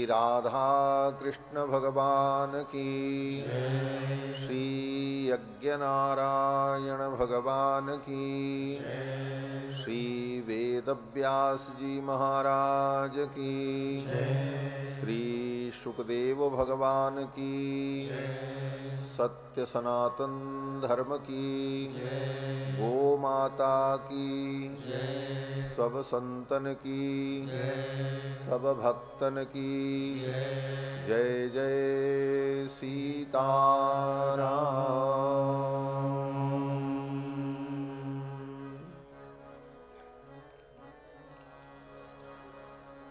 राधा कृष्ण भगवान की, श्री यज्ञनारायण भगवान की, श्री वेदव्यास जी महाराज की, श्री शुकदेव भगवान की, सत्य सनातन धर्म की, गो माता की, सब संतन की, सब भक्तन की जय जय सीताराम।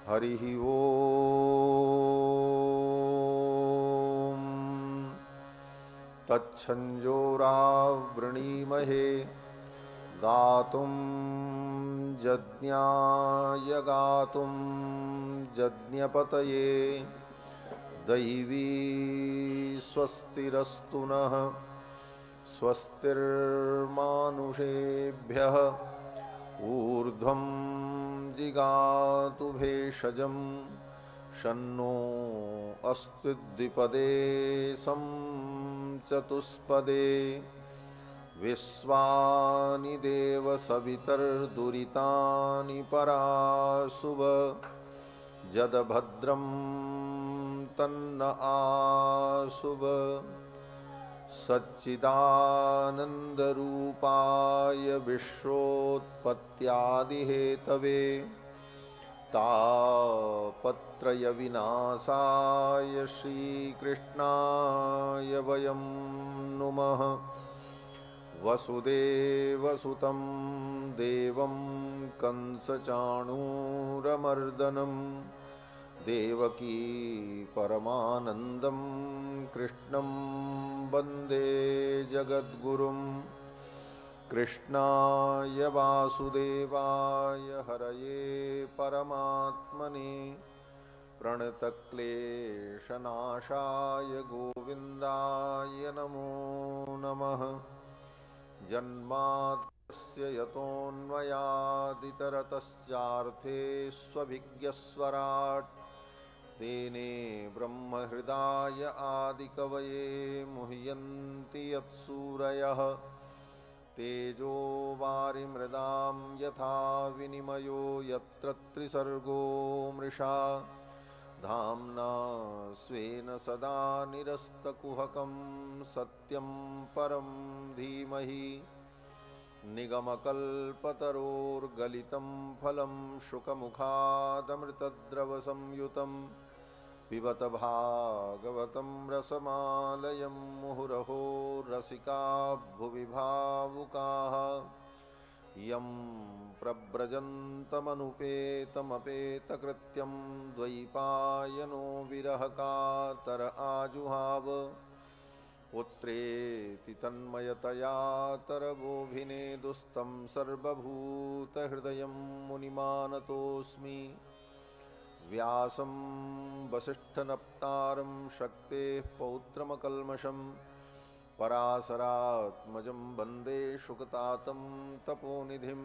हरि ओम तच्छंजोरावृणीमहे गातुं यज्ञाय गातुं यज्ञपतये दैवी स्वस्तिरस्तु नः स्वस्तिर्मानुषेभ्यः ऊर्ध्वं जिगातु भेषजं शन्नो अस्तु द्विपदे सं चतुष्पदे विश्वानि देव सवितर्दुरितानि पराशुभ जदभद्रं तन्न आशुभ सच्चिदानन्दरूपाय विश्वोत्पत्त्यादिहेतवे तापत्रयविनाशाय श्रीकृष्णाय वयं नुमः। वसुदेवसुतं देवं कंसचाणूरमर्दनं देवकी परमानन्दं कृष्णं वन्दे जगद्गुरुं। कृष्णाय वासुदेवाय हरये परमात्मने प्रणतक्लेशनाशाय गोविन्दाय नमो नमः। जन्माद्यस्य यतोऽन्वयादितरतश्चार्थेष्वभिज्ञस्वराट् तेने ब्रह्महृदाय आदिकवये मुह्यन्ति यत्सूरयः। तेजो वारिमृदां यथा विनिमयो यत्र त्रिसर्गो मृषा धाम्ना स्वेन सदा निरस्तकुहकं सत्यं परं धीमहि। निगमकल्पतरोर्गलितं फलं शुकमुखादमृतद्रवसंयुतं पिबत भागवतं रसमालयं मुहुरहो रसिका भुवि भावुकाः। यं प्रव्रजन्तमनुपेतमपेतकृत्यं द्वैपायनो विरहकातर आजुहाव पुत्रेति तन्मयतया तरवोभिने दुस्तं सर्वभूतहृदयं मुनिमानतोऽस्मि। व्यासं वसिष्ठनप्तारं शक्तेः पौत्रमकल्मषं पराशरात्मजं वन्दे शुकतातं तपोनिधिं।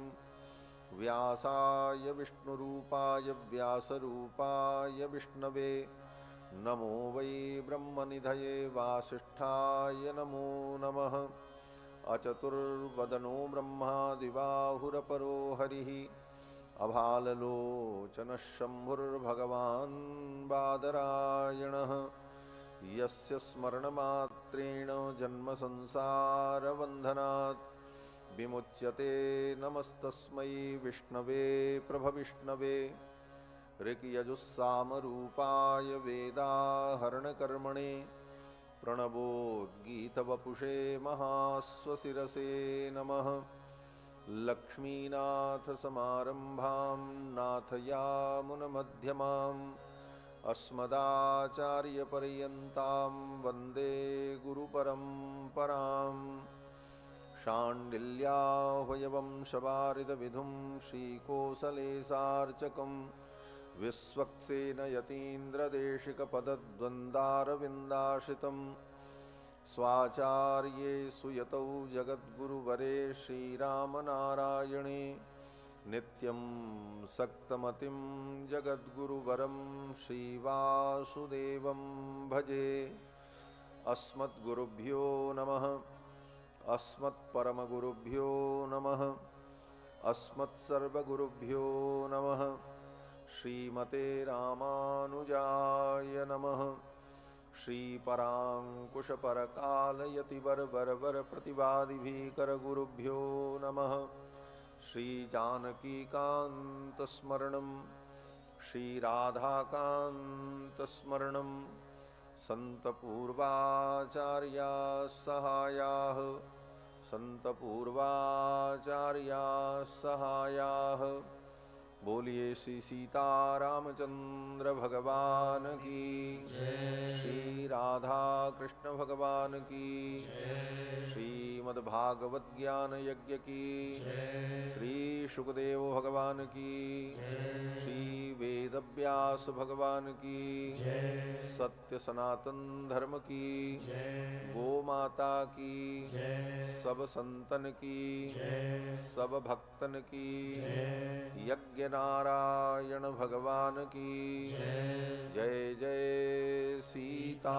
व्यासाय विष्णुरूपाय व्यासरूपाय विष्णवे नमो वै ब्रह्मनिधये वासिष्ठाय नमो नमः। अचतुर्वदनो ब्रह्मा दिवाहुरपरो हरिः अभाललोचनः शम्भुर्भगवान् बादरायणः। यस्य स्मरणमात्रेण जन्मसंसारबन्धनात् विमुच्यते नमस्तस्मै विष्णवे प्रभविष्णवे। ऋक्यजुस्सामरूपाय वेदाहरणकर्मणे प्रणवोद्गीतवपुषे महास्वशिरसे नमः। लक्ष्मीनाथसमारम्भां नाथयामुनमध्यमाम् अस्मदाचार्यपर्यन्तां वन्दे गुरुपरम्पराम्। शाण्डिल्याह्वयवंशवारिदविधुं श्रीकोसलेशार्चकं विश्वक्सेनयतीन्द्रदेशिकपदद्वन्द्वारविन्दाश्रितं स्वाचार्ये सुयतौ जगद्गुरुवरे श्रीरामनारायणे नित्यं सक्तमतिं जगद्गुरुवरं श्रीवासुदेवं भजे। अस्मद्गुरुभ्यो नमः। अस्मत्परमगुरुभ्यो नमः। अस्मत्सर्वगुरुभ्यो नमः। श्रीमते रामानुजाय नमः। श्रीपराङ्कुशपरकालयतिवरवरप्रतिवादिभीकरगुरुभ्यो नमः। श्रीजानकीकान्तस्मरणं श्रीराधाकान्तस्मरणं सन्तपूर्वाचार्याः सहायाः सन्तपूर्वाचार्याः सहायाः। बोलिए श्री सीतारामचंद्र भगवान की जय। श्री राधा कृष्ण भगवान की जय। श्रीमद्भागवत ज्ञान यज्ञ की जय। श्री शुकदेव भगवान की जय। श्री वेदव्यास भगवान की जय। सत्य सनातन धर्म की जय। गो माता की जय। सब संतन की जय। सब भक्तन की जय। यज्ञ नारायण भगवान की जय। जय जय सीताराम।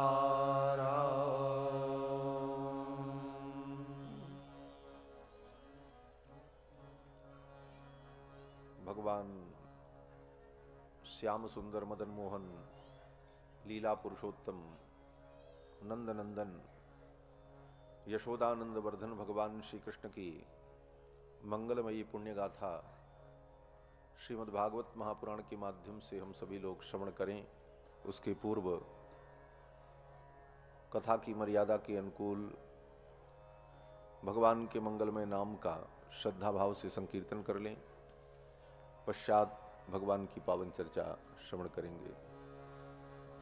भगवान श्याम सुंदर मदन मोहन लीला पुरुषोत्तम नंद नंदन यशोदानंद वर्धन भगवान श्री कृष्ण की मंगलमयी पुण्य गाथा श्रीमद् भागवत महापुराण के माध्यम से हम सभी लोग श्रवण करें। उसके पूर्व कथा की मर्यादा के अनुकूल भगवान के मंगलमय नाम का श्रद्धा भाव से संकीर्तन कर लें। पश्चात भगवान की पावन चर्चा श्रवण करेंगे।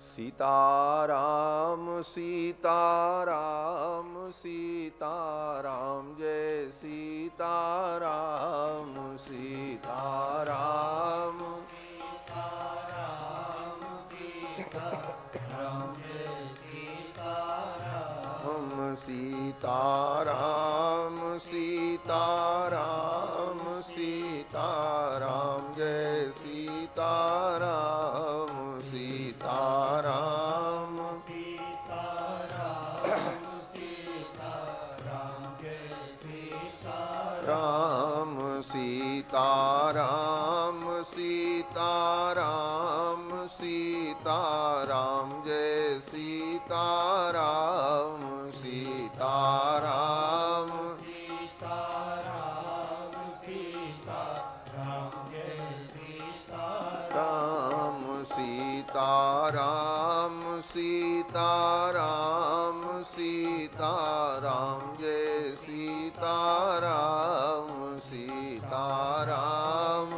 सीताराम सीताराम सीताराम जय सीताराम सीताराम सीताराम सीताराम जय सीताराम सीताराम सीताराम सीताराम जय सीताराम सीताराम सीताराम सीताराम जय सीताराम सीताराम सीताराम सीताराम जय सीताराम सीताराम सीताराम सीताराम जय सीताराम सीताराम सीताराम सीताराम जय सीताराम सीताराम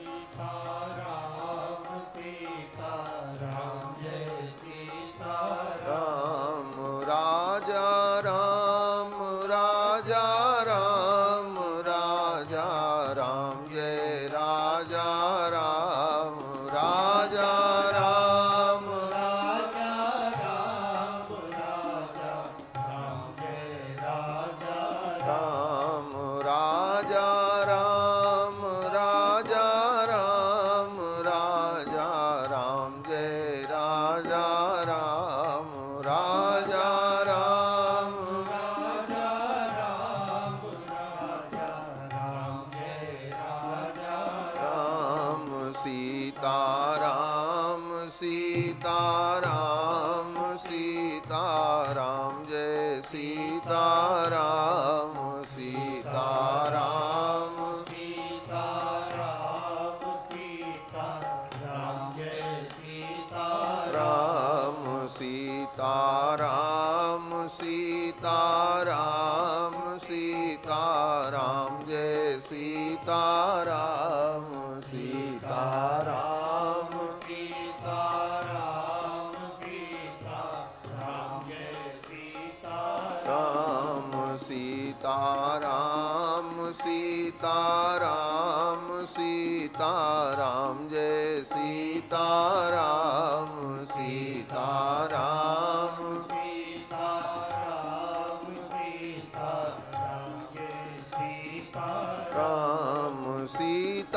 सीताराम सीताराम जय सीताराम राजा राम राजा राम राजा राम जय राजा राम राजा राम राजा राम राजा राम जय राजा राम राजा राम राजा राम राजा राम जय राजा राम राजा राम राजा राम राजा राम जय राजा राम सीताराम सीताराम सीताराम जय सीताराम सीताराम सीताराम सीताराम जय सीताराम सीताराम सीताराम सीताराम जय सीताराम सीताराम सीताराम सीताराम जय सीताराम सीताराम सीताराम सीताराम जय सीताराम सीताराम सीताराम सीताराम जय सीताराम सीताराम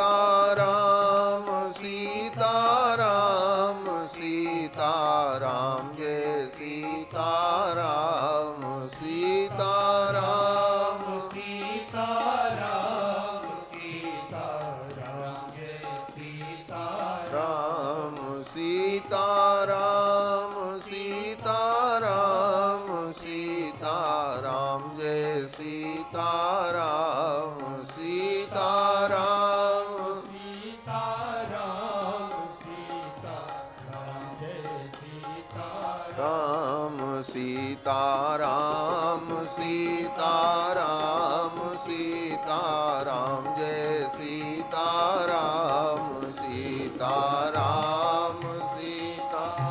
सीताराम जय सीताराम सीताराम सीताराम सीताराम जय सीताराम सीताराम सीताराम सीताराम जय सीताराम सीताराम राम सीताराम सीताराम सीताराम जय सीताराम सीताराम सीताराम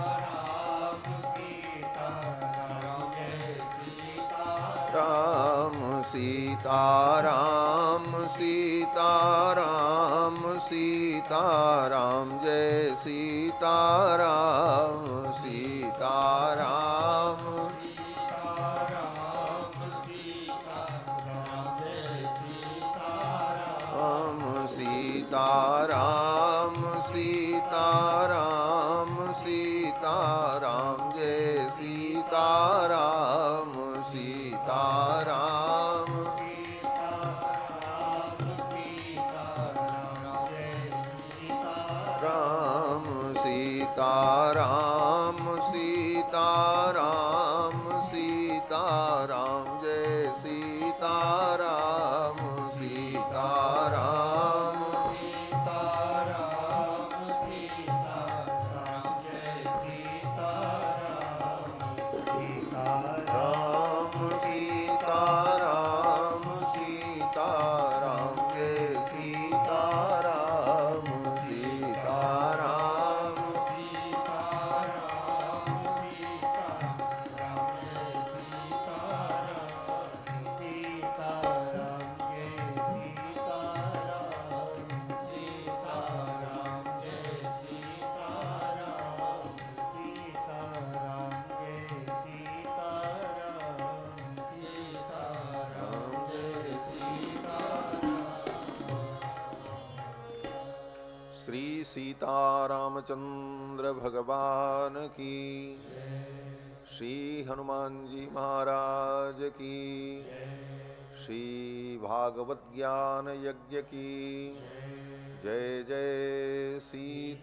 राम सीताराम सीताराम सीताराम जय सीताराम सीताराम सीताराम सीताराम सीताराम जय सीताराम सीताराम राम सीताराम सीताराम सीताराम जय सीताराम सीताराम राम सीताराम सीताराम जय सीताराम सीताराम श्री सीतारामचंद्र भगवान की, श्री हनुमान जी महाराज की, श्री भागवत ज्ञान यज्ञ की जय जय सीताराम।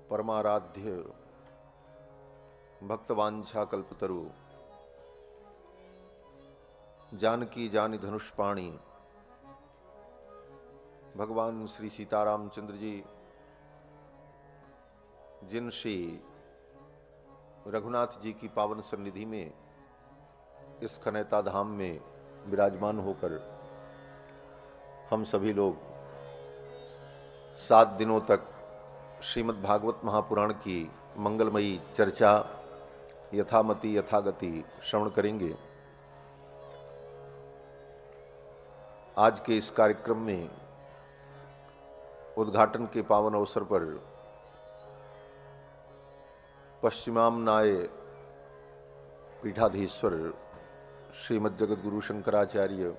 परमाराध्य भक्तवांछा कल्पतरु जानकी जानी धनुष पाणी भगवान श्री सीतारामचंद्र जी जिन श्री रघुनाथ जी की पावन सन्निधि में इस खनैता धाम में विराजमान होकर हम सभी लोग 7 दिनों तक श्रीमद् भागवत महापुराण की मंगलमयी चर्चा यथामति यथागति श्रवण करेंगे। आज के इस कार्यक्रम में उद्घाटन के पावन अवसर पर पश्चिमामनाय पीठाधीश्वर श्रीमद् जगद्गुरु शंकराचार्य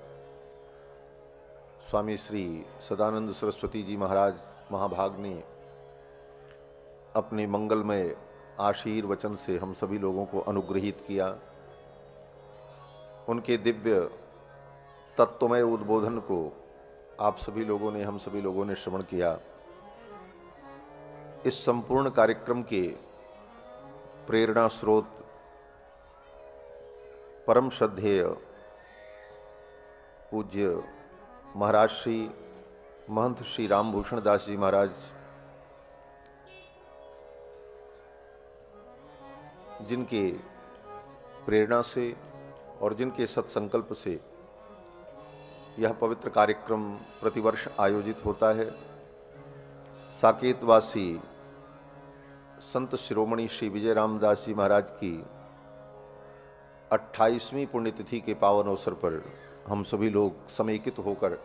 स्वामी श्री सदानंद सरस्वती जी महाराज महाभाग ने अपने मंगलमय आशीर्वचन से हम सभी लोगों को अनुग्रहित किया। उनके दिव्य तत्वमय उद्बोधन को आप सभी लोगों ने हम सभी लोगों ने श्रवण किया। इस संपूर्ण कार्यक्रम के प्रेरणा स्रोत परम श्रद्धेय पूज्य महाराज श्री महंत श्री रामभूषण दास जी महाराज जिनके प्रेरणा से और जिनके सत्संकल्प से यह पवित्र कार्यक्रम प्रतिवर्ष आयोजित होता है। साकेतवासी संत शिरोमणि श्री विजय रामदास जी महाराज की 28वीं पुण्यतिथि के पावन अवसर पर हम सभी लोग समेकित होकर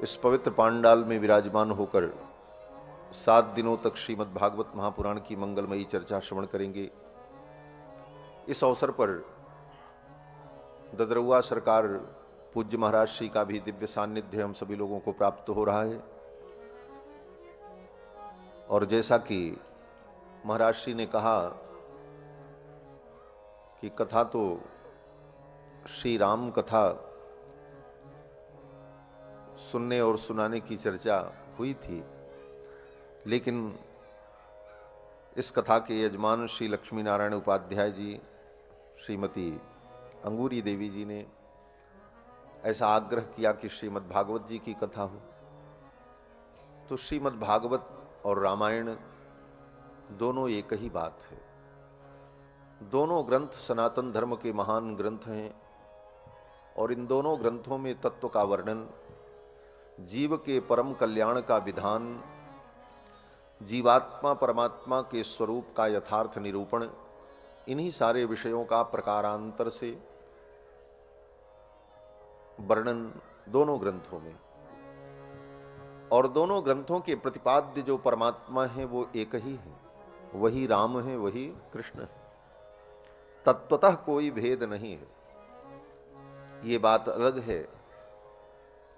इस पवित्र पांडाल में विराजमान होकर 7 दिनों तक श्रीमद् भागवत महापुराण की मंगलमयी चर्चा श्रवण करेंगे। इस अवसर पर ददरुआ सरकार पूज्य महाराज श्री का भी दिव्य सान्निध्य हम सभी लोगों को प्राप्त हो रहा है। और जैसा कि महाराज श्री ने कहा कि कथा तो श्री राम कथा सुनने और सुनाने की चर्चा हुई थी, लेकिन इस कथा के यजमान श्री लक्ष्मी नारायण उपाध्याय जी, श्रीमती अंगूरी देवी जी ने ऐसा आग्रह किया कि श्रीमद् भागवत जी की कथा हो। तो श्रीमद् भागवत और रामायण दोनों एक ही बात है। दोनों ग्रंथ सनातन धर्म के महान ग्रंथ हैं और इन दोनों ग्रंथों में तत्व का वर्णन, जीव के परम कल्याण का विधान, जीवात्मा परमात्मा के स्वरूप का यथार्थ निरूपण, इन्हीं सारे विषयों का प्रकारांतर से वर्णन दोनों ग्रंथों में। और दोनों ग्रंथों के प्रतिपाद्य जो परमात्मा है वो एक ही है, वही राम है, वही कृष्ण है। तत्वतः कोई भेद नहीं है। ये बात अलग है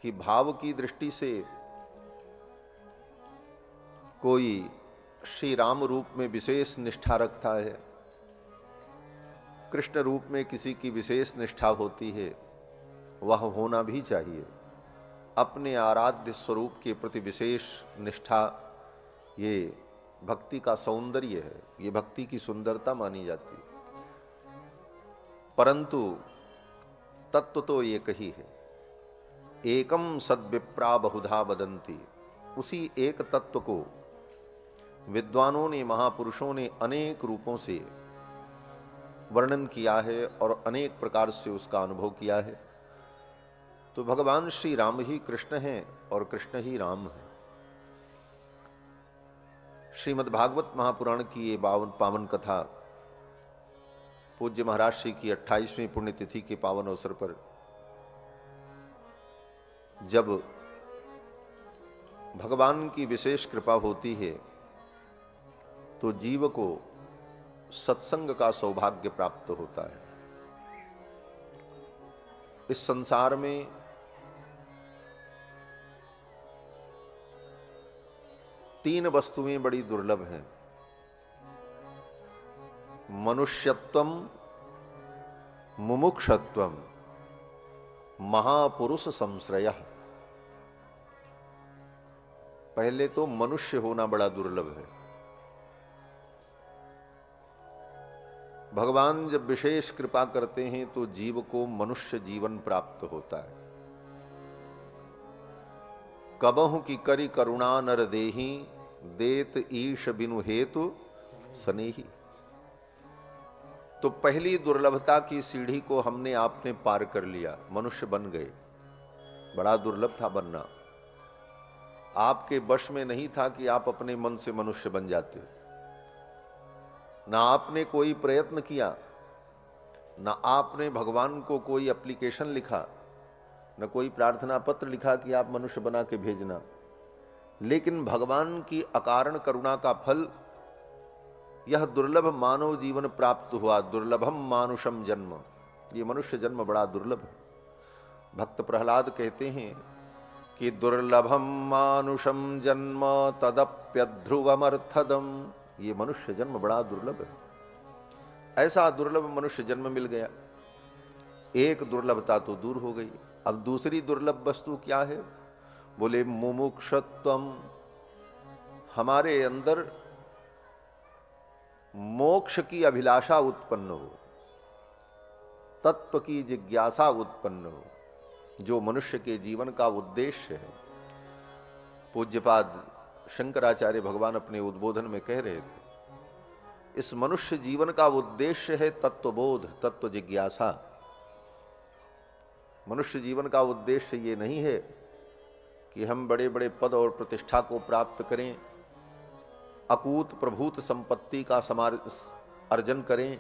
कि भाव की दृष्टि से कोई श्री राम रूप में विशेष निष्ठा रखता है, कृष्ण रूप में किसी की विशेष निष्ठा होती है, वह होना भी चाहिए। अपने आराध्य स्वरूप के प्रति विशेष निष्ठा ये भक्ति का सौंदर्य है, ये भक्ति की सुंदरता मानी जाती है। परंतु तत्व तो एक ही है। एकम सद्विप्रा बहुधा वदन्ति। उसी एक तत्व को विद्वानों ने, महापुरुषों ने अनेक रूपों से वर्णन किया है और अनेक प्रकार से उसका अनुभव किया है। तो भगवान श्री राम ही कृष्ण हैं और कृष्ण ही राम हैं। श्रीमद् भागवत महापुराण की ये पावन कथा पूज्य महाराज श्री की 28वीं पुण्यतिथि के पावन अवसर पर जब भगवान की विशेष कृपा होती है तो जीव को सत्संग का सौभाग्य प्राप्त होता है। इस संसार में तीन वस्तुएं बड़ी दुर्लभ हैं: मनुष्यत्वम, मुमुक्षत्वम, महापुरुष संश्रयः। पहले तो मनुष्य होना बड़ा दुर्लभ है। भगवान जब विशेष कृपा करते हैं तो जीव को मनुष्य जीवन प्राप्त होता है। कबहु की करी करुणा नर देहि, देत ईश बिनु हेतु सनेही। तो पहली दुर्लभता की सीढ़ी को हमने आपने पार कर लिया, मनुष्य बन गए। बड़ा दुर्लभ था बनना। आपके वश में नहीं था कि आप अपने मन से मनुष्य बन जाते। ना आपने कोई प्रयत्न किया, ना आपने भगवान को कोई एप्लीकेशन लिखा, न कोई प्रार्थना पत्र लिखा कि आप मनुष्य बना के भेजना। लेकिन भगवान की अकारण करुणा का फल यह दुर्लभ मानव जीवन प्राप्त हुआ। दुर्लभम मानुषम जन्म। ये मनुष्य जन्म बड़ा दुर्लभ है। भक्त प्रहलाद कहते हैं कि दुर्लभम मानुषम जन्म तदप्यध्रुवमर्थदम। ये मनुष्य जन्म बड़ा दुर्लभ है। ऐसा दुर्लभ मनुष्य जन्म मिल गया। एक दुर्लभता तो दूर हो गई। अब दूसरी दुर्लभ वस्तु क्या है? बोले मुमुक्षत्वम। हमारे अंदर मोक्ष की अभिलाषा उत्पन्न हो, तत्व की जिज्ञासा उत्पन्न हो, जो मनुष्य के जीवन का उद्देश्य है। पूज्यपाद शंकराचार्य भगवान अपने उद्बोधन में कह रहे थे, इस मनुष्य जीवन का उद्देश्य है तत्वबोध, तत्व जिज्ञासा। मनुष्य जीवन का उद्देश्य ये नहीं है कि हम बड़े बड़े पद और प्रतिष्ठा को प्राप्त करें, अकूत प्रभूत संपत्ति का अर्जन करें।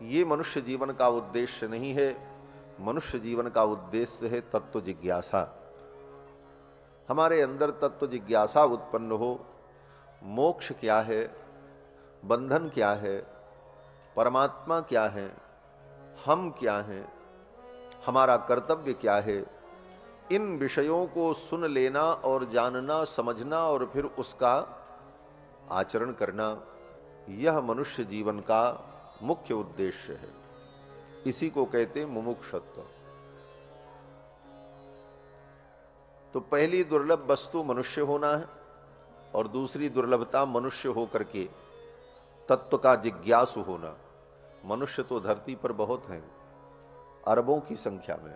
ये मनुष्य जीवन का उद्देश्य नहीं है। मनुष्य जीवन का उद्देश्य है तत्व जिज्ञासा। हमारे अंदर तत्व जिज्ञासा उत्पन्न हो। मोक्ष क्या है, बंधन क्या है, परमात्मा क्या है, हम क्या हैं, हमारा कर्तव्य क्या है? इन विषयों को सुन लेना और जानना, समझना और फिर उसका आचरण करना, यह मनुष्य जीवन का मुख्य उद्देश्य है। इसी को कहते मुमुक्षुत्व। तो पहली दुर्लभ वस्तु मनुष्य होना है और दूसरी दुर्लभता मनुष्य होकर के तत्व का जिज्ञासु होना। मनुष्य तो धरती पर बहुत हैं, अरबों की संख्या में,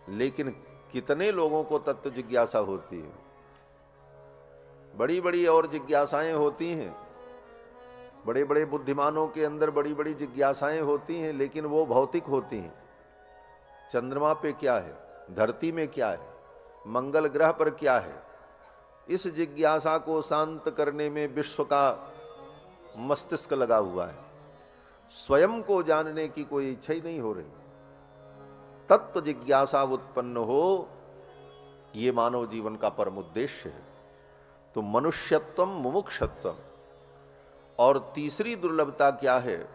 लेकिन कितने लोगों को तत्व जिज्ञासा होती है? बड़ी बड़ी और जिज्ञासाएं होती हैं, बड़े बड़े बुद्धिमानों के अंदर बड़ी बड़ी जिज्ञासाएं होती हैं, लेकिन वो भौतिक होती हैं। चंद्रमा पे क्या है, धरती में क्या है, मंगल ग्रह पर क्या है, इस जिज्ञासा को शांत करने में विश्व का मस्तिष्क लगा हुआ है। स्वयं को जानने की कोई इच्छा ही नहीं हो रही। तत्व जिज्ञासा उत्पन्न हो, ये मानव जीवन का परम उद्देश्य है। तो मनुष्यत्वम मुमुक्षत्वम। और तीसरी दुर्लभता क्या है?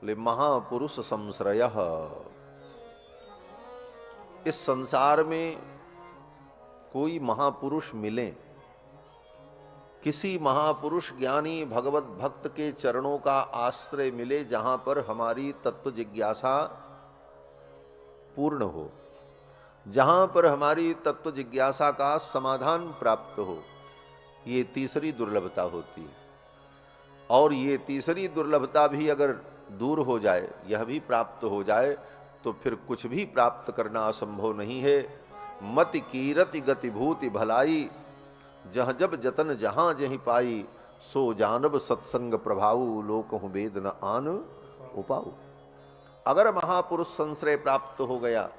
ले महापुरुष संश्रयः। इस संसार में कोई महापुरुष मिले, किसी महापुरुष ज्ञानी भगवत भक्त के चरणों का आश्रय मिले, जहां पर हमारी तत्व जिज्ञासा पूर्ण हो, जहां पर हमारी तत्व जिज्ञासा का समाधान प्राप्त हो, ये तीसरी दुर्लभता होती है। और ये तीसरी दुर्लभता भी अगर दूर हो जाए, यह भी प्राप्त हो जाए, तो फिर कुछ भी प्राप्त करना असंभव नहीं है। मति कीरति गतिभूति भलाई, जह जब जतन जहां जहीं पाई, सो जानब सत्संग प्रभाऊ, लोकहु वेद न आन उपाऊ। अगर महापुरुष संश्रय प्राप्त हो गया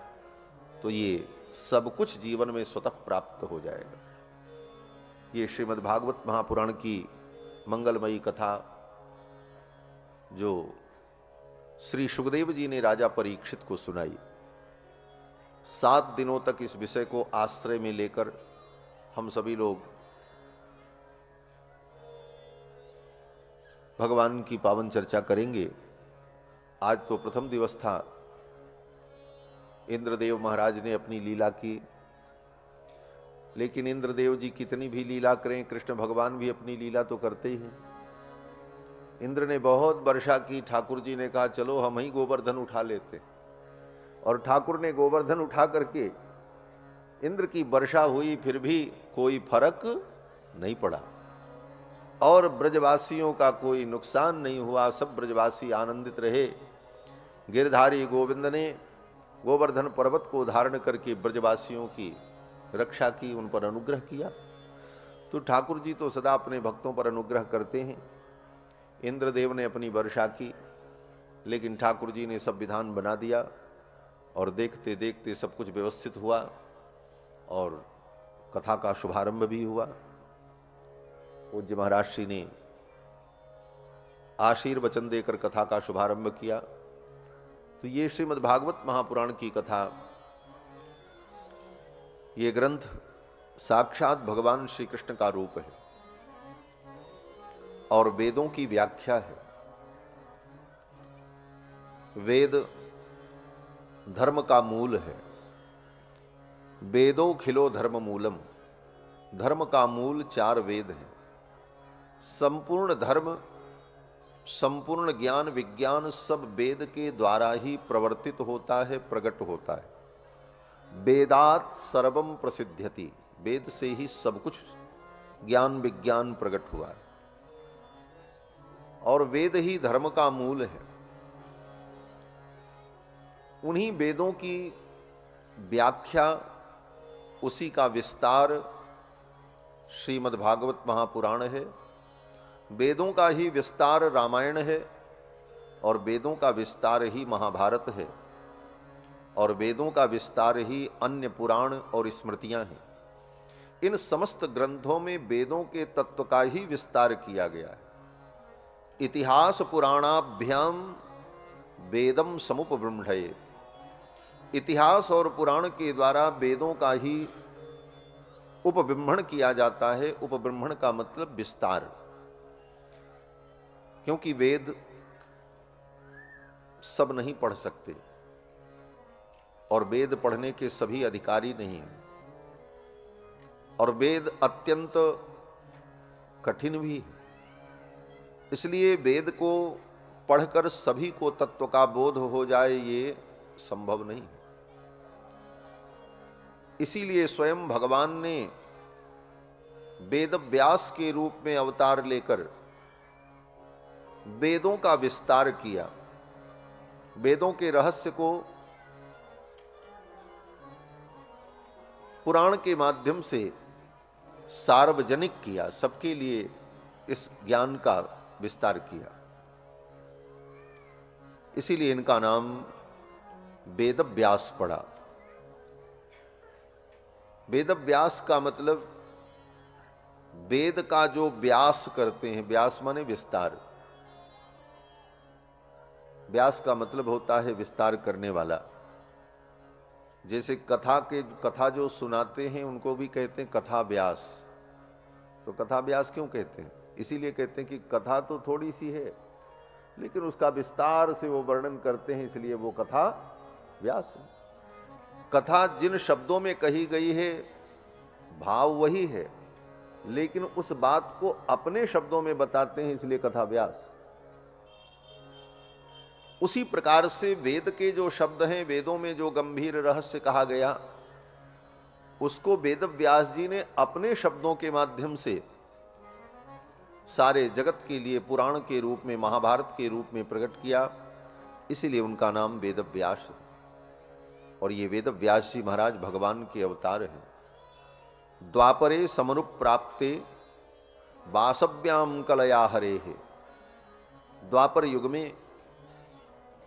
तो ये सब कुछ जीवन में स्वतः प्राप्त हो जाएगा। ये श्रीमद् भागवत महापुराण की मंगलमयी कथा जो श्री सुखदेव जी ने राजा परीक्षित को सुनाई। 7 दिनों तक इस विषय को आश्रय में लेकर हम सभी लोग भगवान की पावन चर्चा करेंगे। आज तो प्रथम दिवस था। इंद्रदेव महाराज ने अपनी लीला की, लेकिन इंद्रदेव जी कितनी भी लीला करें, कृष्ण भगवान भी अपनी लीला तो करते ही हैं। इंद्र ने बहुत वर्षा की, ठाकुर जी ने कहा चलो हम ही गोवर्धन उठा लेते, और ठाकुर ने गोवर्धन उठा करके इंद्र की वर्षा हुई, फिर भी कोई फर्क नहीं पड़ा और ब्रजवासियों का कोई नुकसान नहीं हुआ। सब ब्रजवासी आनंदित रहे। गिरधारी गोविंद ने गोवर्धन पर्वत को धारण करके ब्रजवासियों की रक्षा की, उन पर अनुग्रह किया। तो ठाकुर जी तो सदा अपने भक्तों पर अनुग्रह करते हैं। इंद्रदेव ने अपनी वर्षा की, लेकिन ठाकुर जी ने सब विधान बना दिया और देखते देखते सब कुछ व्यवस्थित हुआ और कथा का शुभारंभ भी हुआ। पूज्य महाराज श्री ने आशीर्वचन देकर कथा का शुभारंभ किया। तो ये श्रीमद् भागवत महापुराण की कथा, ये ग्रंथ साक्षात भगवान श्री कृष्ण का रूप है और वेदों की व्याख्या है। वेद धर्म का मूल है। वेदो खिलो धर्म मूलम। धर्म का मूल 4 वेद हैं। संपूर्ण धर्म, संपूर्ण ज्ञान, विज्ञान सब वेद के द्वारा ही प्रवर्तित होता है, प्रकट होता है। वेदात् सर्वम प्रसिद्ध्यति। वेद से ही सब कुछ ज्ञान विज्ञान प्रकट हुआ है और वेद ही धर्म का मूल है। उन्हीं वेदों की व्याख्या, उसी का विस्तार श्रीमद् भागवत महापुराण है। वेदों का ही विस्तार रामायण है और वेदों का विस्तार ही महाभारत है और वेदों का विस्तार ही अन्य पुराण और स्मृतियां हैं। इन समस्त ग्रंथों में वेदों के तत्व का ही विस्तार किया गया है। इतिहास पुराणाभ्याम वेदम समुपबृंहयेत्। इतिहास और पुराण के द्वारा वेदों का ही उपबिंहण किया जाता है। उपबिंहण का मतलब विस्तार, क्योंकि वेद सब नहीं पढ़ सकते। और वेद पढ़ने के सभी अधिकारी नहीं हैं, और वेद अत्यंत कठिन भी है। इसलिए वेद को पढ़कर सभी को तत्व का बोध हो जाए, ये संभव नहीं है। इसीलिए स्वयं भगवान ने वेद व्यास के रूप में अवतार लेकर वेदों का विस्तार किया, वेदों के रहस्य को पुराण के माध्यम से सार्वजनिक किया, सबके लिए इस ज्ञान का विस्तार किया। इसीलिए इनका नाम वेद व्यास पड़ा। वेद व्यास का मतलब वेद का जो व्यास करते हैं, व्यास माने विस्तार। व्यास का मतलब होता है विस्तार करने वाला। जैसे कथा जो सुनाते हैं उनको भी कहते हैं कथा व्यास। तो कथा व्यास क्यों कहते हैं? इसीलिए कहते हैं कि कथा तो थोड़ी सी है, लेकिन उसका विस्तार से वो वर्णन करते हैं, इसलिए वो कथा व्यास है। कथा जिन शब्दों में कही गई है भाव वही है, लेकिन उस बात को अपने शब्दों में बताते हैं, इसलिए कथा व्यास। उसी प्रकार से वेद के जो शब्द हैं, वेदों में जो गंभीर रहस्य कहा गया, उसको वेद व्यास जी ने अपने शब्दों के माध्यम से सारे जगत के लिए पुराण के रूप में, महाभारत के रूप में प्रकट किया। इसीलिए उनका नाम वेद व्यास है। और ये वेद व्यास जी महाराज भगवान के अवतार हैं। द्वापरे समनुप्राप्ते वासव्याम कलया हरे है। द्वापर युग में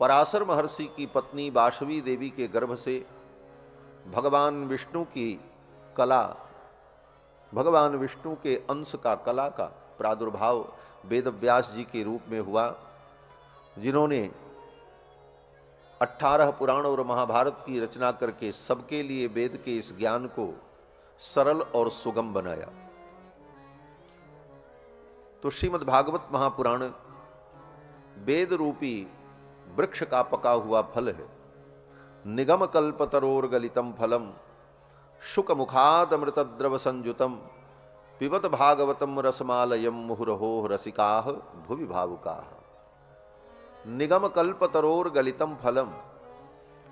पराशर महर्षि की पत्नी वासवी देवी के गर्भ से भगवान विष्णु की कला, भगवान विष्णु के अंश का, कला का प्रादुर्भाव वेद व्यास जी के रूप में हुआ, जिन्होंने 18 पुराण और महाभारत की रचना करके सबके लिए वेद के इस ज्ञान को सरल और सुगम बनाया। तो श्रीमद् भागवत महापुराण वेद रूपी वृक्ष का पका हुआ फल है। निगम कल्पतरोर गलितम फलम शुक मुखाद अमृतद्रव संयुतम पिबत भागवतम रसमालयम मुहुरहो रसिकाः भुवि भावुकाः। निगम कल्पतरोर गलितम फलम,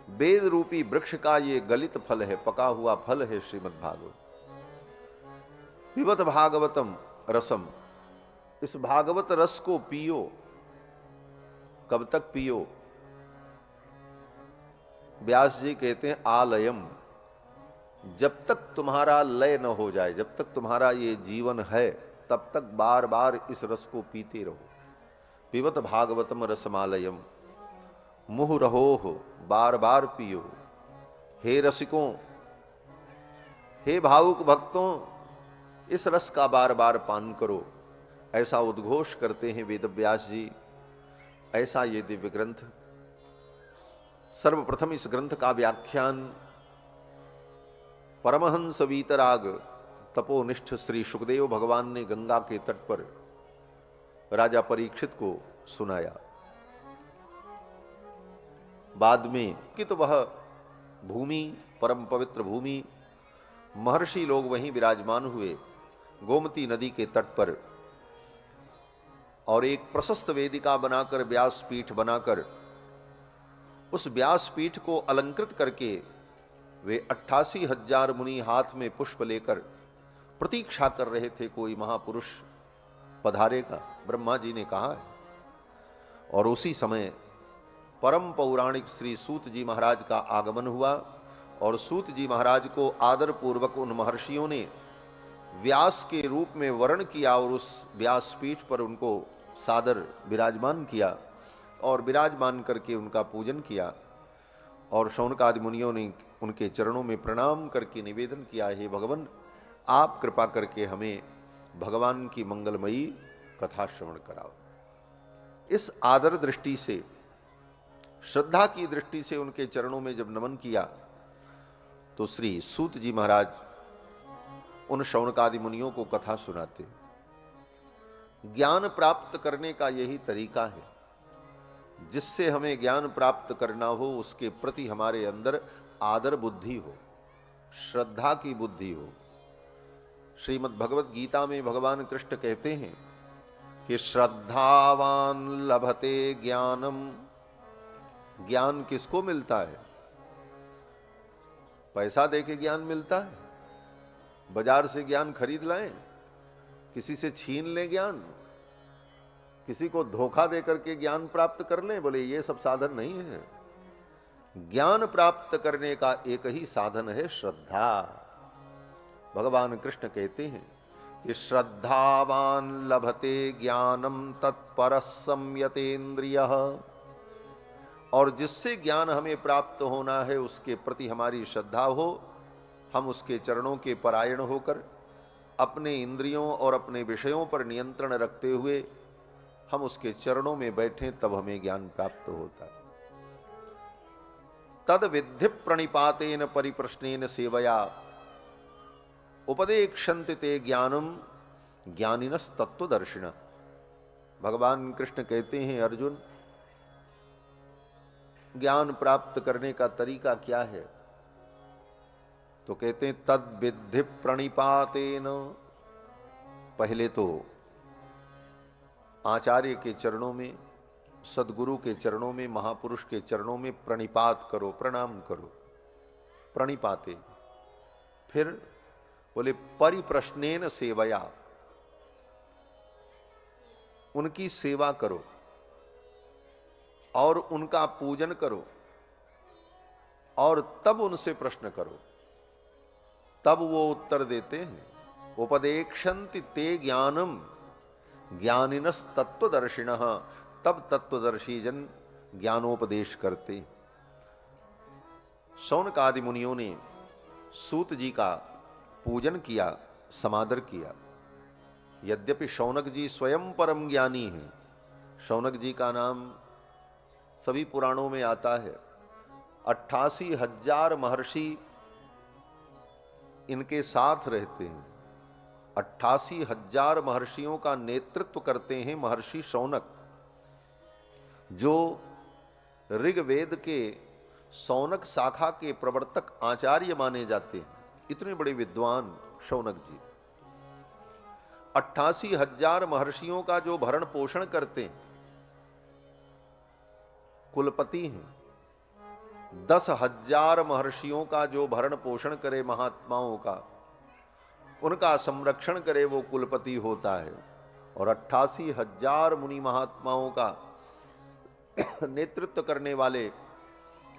वेद रूपी वृक्ष का ये गलित फल है, पका हुआ फल है श्रीमद् भागवत। पिबत भागवतम रसम, इस भागवत रस को पियो। कब तक पियो? व्यास जी कहते हैं आलयम, जब तक तुम्हारा लय न हो जाए, जब तक तुम्हारा ये जीवन है, तब तक बार बार इस रस को पीते रहो। पिबत भागवतम रसमालयम मुहुरहोः, बार बार पियो। हे रसिकों, हे भावुक भक्तों, इस रस का बार बार पान करो। ऐसा उद्घोष करते हैं वेद व्यास जी। ऐसा ये दिव्य ग्रंथ। सर्वप्रथम इस ग्रंथ का व्याख्यान परमहंस वीतराग तपोनिष्ठ श्री सुखदेव भगवान ने गंगा के तट पर राजा परीक्षित को सुनाया। बाद में कि तो वह भूमि, परम पवित्र भूमि, महर्षि लोग वहीं विराजमान हुए गोमती नदी के तट पर, और एक प्रशस्त वेदिका बनाकर, व्यासपीठ बनाकर, उस व्यासपीठ को अलंकृत करके वे 88,000 मुनि हाथ में पुष्प लेकर प्रतीक्षा कर रहे थे कोई महापुरुष पधारेगा, ब्रह्मा जी ने कहा है। और उसी समय परम पौराणिक श्री सूत जी महाराज का आगमन हुआ, और सूत जी महाराज को आदर पूर्वक उन महर्षियों ने व्यास के रूप में वर्ण किया, और उस व्यासपीठ पर उनको सादर विराजमान किया, और विराजमान करके उनका पूजन किया। और शौनकादि मुनियों ने उनके चरणों में प्रणाम करके निवेदन किया, हे भगवान, आप कृपा करके हमें भगवान की मंगलमयी कथा श्रवण कराओ। इस आदर दृष्टि से, श्रद्धा की दृष्टि से उनके चरणों में जब नमन किया, तो श्री सूत जी महाराज उन शौनकादि मुनियों को कथा सुनाते। ज्ञान प्राप्त करने का यही तरीका है। जिससे हमें ज्ञान प्राप्त करना हो, उसके प्रति हमारे अंदर आदर बुद्धि हो, श्रद्धा की बुद्धि हो। श्रीमद् भगवत गीता में भगवान कृष्ण कहते हैं कि श्रद्धावान लभते ज्ञानम। ज्ञान किसको मिलता है? पैसा देके ज्ञान मिलता है? बाजार से ज्ञान खरीद लाएं? किसी से छीन लें ज्ञान? किसी को धोखा देकर के ज्ञान प्राप्त कर लें? बोले ये सब साधन नहीं है। ज्ञान प्राप्त करने का एक ही साधन है श्रद्धा। भगवान कृष्ण कहते हैं कि श्रद्धावान लभते ज्ञानम तत्पर संयतेन्द्रियः। और जिससे ज्ञान हमें प्राप्त होना है उसके प्रति हमारी श्रद्धा हो, हम उसके चरणों के परायण होकर अपने इंद्रियों और अपने विषयों पर नियंत्रण रखते हुए हम उसके चरणों में बैठें, तब हमें ज्ञान प्राप्त होता है। तद विद्धि प्रणिपातेन परिप्रश्नेन सेवया उपदेक्षन्ति ते ज्ञानम ज्ञानिनस् तत्वदर्शिनः। भगवान कृष्ण कहते हैं, अर्जुन, ज्ञान प्राप्त करने का तरीका क्या है? तो कहते हैं तद विद्धि प्रणिपातेन। पहले तो आचार्य के चरणों में, सदगुरु के चरणों में, महापुरुष के चरणों में प्रणिपात करो, प्रणाम करो, प्रणिपाते। फिर बोले परिप्रश्नेन सेवया, उनकी सेवा करो और उनका पूजन करो और तब उनसे प्रश्न करो, तब वो उत्तर देते हैं। उपदेक्षन्ति ते ज्ञानम ज्ञानिनस् तत्वदर्शिनः। तब तत्वदर्शी जन ज्ञानोपदेश करते। शौनक आदि मुनियों ने सूत जी का पूजन किया, समादर किया। यद्यपि शौनक जी स्वयं परम ज्ञानी हैं, शौनक जी का नाम सभी पुराणों में आता है। 88,000 महर्षि इनके साथ रहते हैं। 88,000 महर्षियों का नेतृत्व करते हैं महर्षि शौनक, जो ऋग्वेद के शौनक शाखा के प्रवर्तक आचार्य माने जाते हैं। इतने बड़े विद्वान शौनक जी 88,000 महर्षियों का जो भरण पोषण करते हैं, कुलपति हैं। 10,000 महर्षियों का जो भरण पोषण करे महात्माओं का, उनका संरक्षण करे, वो कुलपति होता है। और 88,000 मुनि महात्माओं का नेतृत्व करने वाले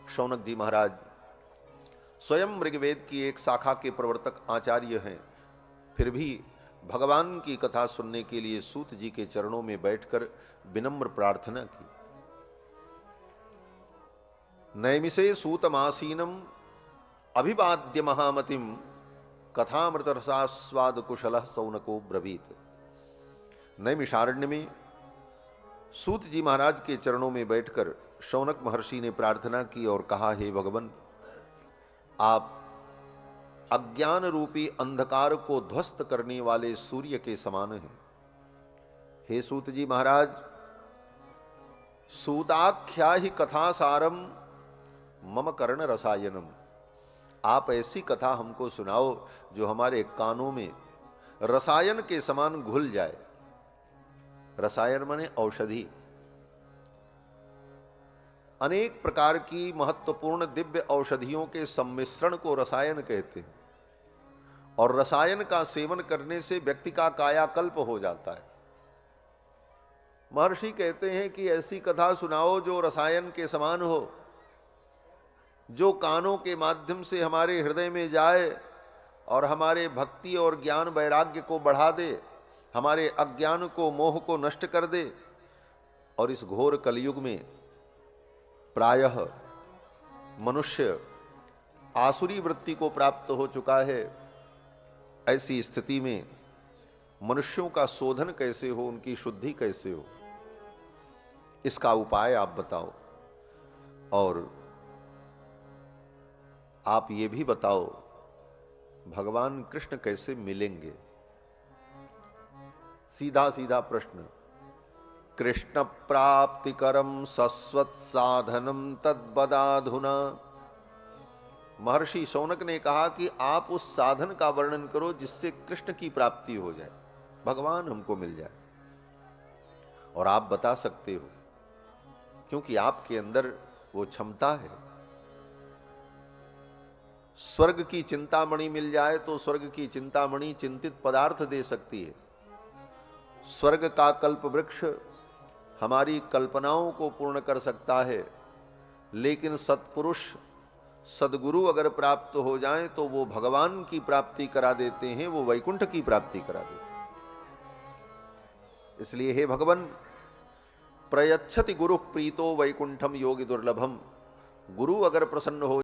शौनक जी महाराज स्वयं ऋग्वेद की एक शाखा के प्रवर्तक आचार्य हैं। फिर भी भगवान की कथा सुनने के लिए सूत जी के चरणों में बैठकर विनम्र प्रार्थना की। नैमिषे सूतमासीनम अभिवाद्य महामतिम कथामृत रसास्वाद कुशलः शौनको ब्रवीत। नैमिषारण्य में सूत जी महाराज के चरणों में बैठकर शौनक महर्षि ने प्रार्थना की और कहा, हे भगवान, आप अज्ञान रूपी अंधकार को ध्वस्त करने वाले सूर्य के समान हैं। हे सूत जी महाराज, सूताख्या ही कथा सारम मम कर्ण रसायनम। आप ऐसी कथा हमको सुनाओ जो हमारे कानों में रसायन के समान घुल जाए। रसायन माने औषधि। अनेक प्रकार की महत्वपूर्ण दिव्य औषधियों के सम्मिश्रण को रसायन कहते हैं। और रसायन का सेवन करने से व्यक्ति का कायाकल्प हो जाता है। महर्षि कहते हैं कि ऐसी कथा सुनाओ जो रसायन के समान हो, जो कानों के माध्यम से हमारे हृदय में जाए और हमारे भक्ति और ज्ञान वैराग्य को बढ़ा दे, हमारे अज्ञान को, मोह को नष्ट कर दे। और इस घोर कलयुग में प्रायः मनुष्य आसुरी वृत्ति को प्राप्त हो चुका है। ऐसी स्थिति में मनुष्यों का शोधन कैसे हो, उनकी शुद्धि कैसे हो, इसका उपाय आप बताओ। और आप ये भी बताओ, भगवान कृष्ण कैसे मिलेंगे। सीधा सीधा प्रश्न। कृष्ण प्राप्तिकरम सस्वत साधनम तद्बदाधुना। महर्षि शौनक ने कहा कि आप उस साधन का वर्णन करो जिससे कृष्ण की प्राप्ति हो जाए, भगवान हमको मिल जाए। और आप बता सकते हो क्योंकि आपके अंदर वो क्षमता है। स्वर्ग की चिंतामणि मिल जाए तो स्वर्ग की चिंतामणि चिंतित पदार्थ दे सकती है। स्वर्ग का कल्प वृक्ष हमारी कल्पनाओं को पूर्ण कर सकता है, लेकिन सत्पुरुष सदगुरु अगर प्राप्त हो जाएं तो वो भगवान की प्राप्ति करा देते हैं, वो वैकुंठ की प्राप्ति करा देते हैं। इसलिए हे भगवान, प्रयच्छति गुरु प्रीतो वैकुंठम योगी दुर्लभम, गुरु अगर प्रसन्न हो